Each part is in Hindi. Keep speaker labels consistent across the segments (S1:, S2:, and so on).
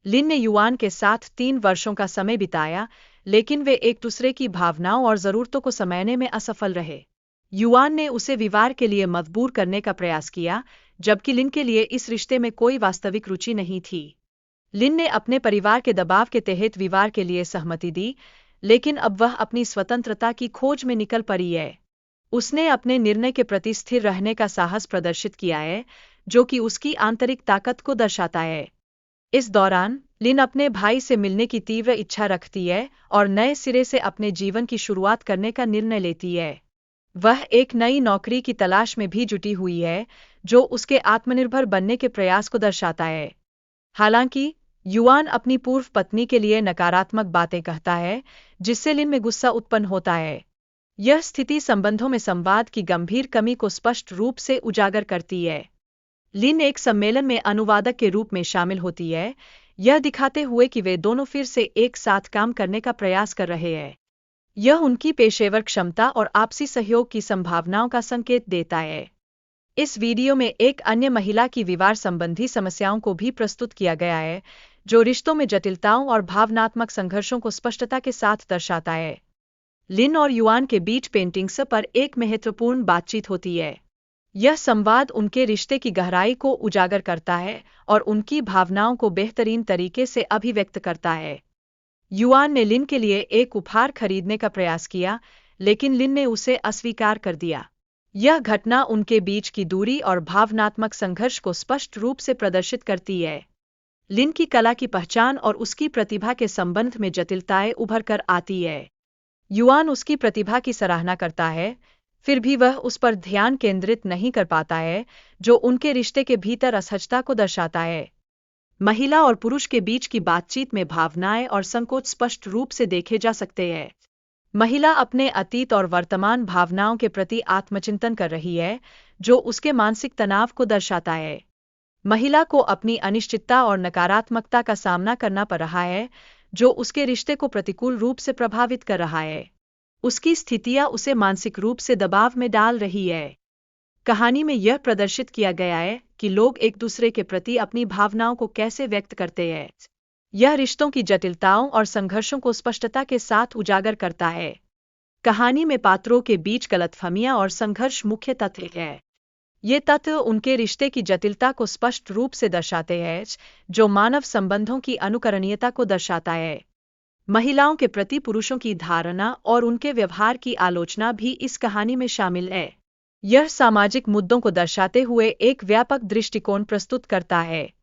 S1: लिन ने युआन के साथ 3 वर्षों का समय बिताया, लेकिन वे एक दूसरे की भावनाओं और जरूरतों को समझने में असफल रहे। युआन ने उसे विवाह के लिए मजबूर करने का प्रयास किया, जबकि लिन के लिए इस रिश्ते में कोई वास्तविक रुचि नहीं थी। लिन ने अपने परिवार के दबाव के तहत विवाह के लिए सहमति दी, लेकिन अब वह अपनी स्वतंत्रता की खोज में निकल पड़ी है। उसने अपने निर्णय के प्रति स्थिर रहने का साहस प्रदर्शित किया है, जो कि उसकी आंतरिक ताकत को दर्शाता है। इस दौरान लिन अपने भाई से मिलने की तीव्र इच्छा रखती है और नए सिरे से अपने जीवन की शुरुआत करने का निर्णय लेती है। वह एक नई नौकरी की तलाश में भी जुटी हुई है, जो उसके आत्मनिर्भर बनने के प्रयास को दर्शाता है। हालांकि युआन अपनी पूर्व पत्नी के लिए नकारात्मक बातें कहता है, जिससे लिन में गुस्सा उत्पन्न होता है। यह स्थिति संबंधों में संवाद की गंभीर कमी को स्पष्ट रूप से उजागर करती है। लिन एक सम्मेलन में अनुवादक के रूप में शामिल होती है, यह दिखाते हुए कि वे दोनों फिर से एक साथ काम करने का प्रयास कर रहे हैं। यह उनकी पेशेवर क्षमता और आपसी सहयोग की संभावनाओं का संकेत देता है। इस वीडियो में एक अन्य महिला की विवाह संबंधी समस्याओं को भी प्रस्तुत किया गया है, जो रिश्तों में जटिलताओं और भावनात्मक संघर्षों को स्पष्टता के साथ दर्शाता है। लिन और युआन के बीच पेंटिंग्स पर एक महत्वपूर्ण बातचीत होती है। यह संवाद उनके रिश्ते की गहराई को उजागर करता है और उनकी भावनाओं को बेहतरीन तरीके से अभिव्यक्त करता है। युआन ने लिन के लिए एक उपहार खरीदने का प्रयास किया, लेकिन लिन ने उसे अस्वीकार कर दिया। यह घटना उनके बीच की दूरी और भावनात्मक संघर्ष को स्पष्ट रूप से प्रदर्शित करती है। लिन की कला की पहचान और उसकी प्रतिभा के संबंध में जटिलताएं उभर कर आती है। युआन उसकी प्रतिभा की सराहना करता है, फिर भी वह उस पर ध्यान केंद्रित नहीं कर पाता है, जो उनके रिश्ते के भीतर असहजता को दर्शाता है। महिला और पुरुष के बीच की बातचीत में भावनाएं और संकोच स्पष्ट रूप से देखे जा सकते हैं। महिला अपने अतीत और वर्तमान भावनाओं के प्रति आत्मचिंतन कर रही है, जो उसके मानसिक तनाव को दर्शाता है। महिला को अपनी अनिश्चितता और नकारात्मकता का सामना करना पड़ रहा है, जो उसके रिश्ते को प्रतिकूल रूप से प्रभावित कर रहा है। उसकी स्थितियां उसे मानसिक रूप से दबाव में डाल रही है। कहानी में यह प्रदर्शित किया गया है कि लोग एक दूसरे के प्रति अपनी भावनाओं को कैसे व्यक्त करते हैं। यह रिश्तों की जटिलताओं और संघर्षों को स्पष्टता के साथ उजागर करता है। कहानी में पात्रों के बीच गलतफहमियां और संघर्ष मुख्य तथ्य हैं। ये तथ्य उनके रिश्ते की जटिलता को स्पष्ट रूप से दर्शाते हैं, जो मानव संबंधों की अनुकरणीयता को दर्शाता है। महिलाओं के प्रति पुरुषों की धारणा और उनके व्यवहार की आलोचना भी इस कहानी में शामिल है। यह सामाजिक मुद्दों को दर्शाते हुए एक व्यापक दृष्टिकोण प्रस्तुत करता है।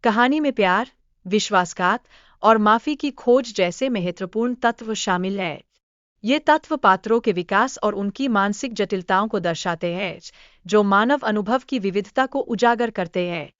S1: कहानी में प्यार, विश्वासघात और माफी की खोज जैसे महत्वपूर्ण तत्व शामिल हैं। ये तत्व पात्रों के विकास और उनकी मानसिक जटिलताओं को दर्शाते हैं, जो मानव अनुभव की विविधता को उजागर करते हैं।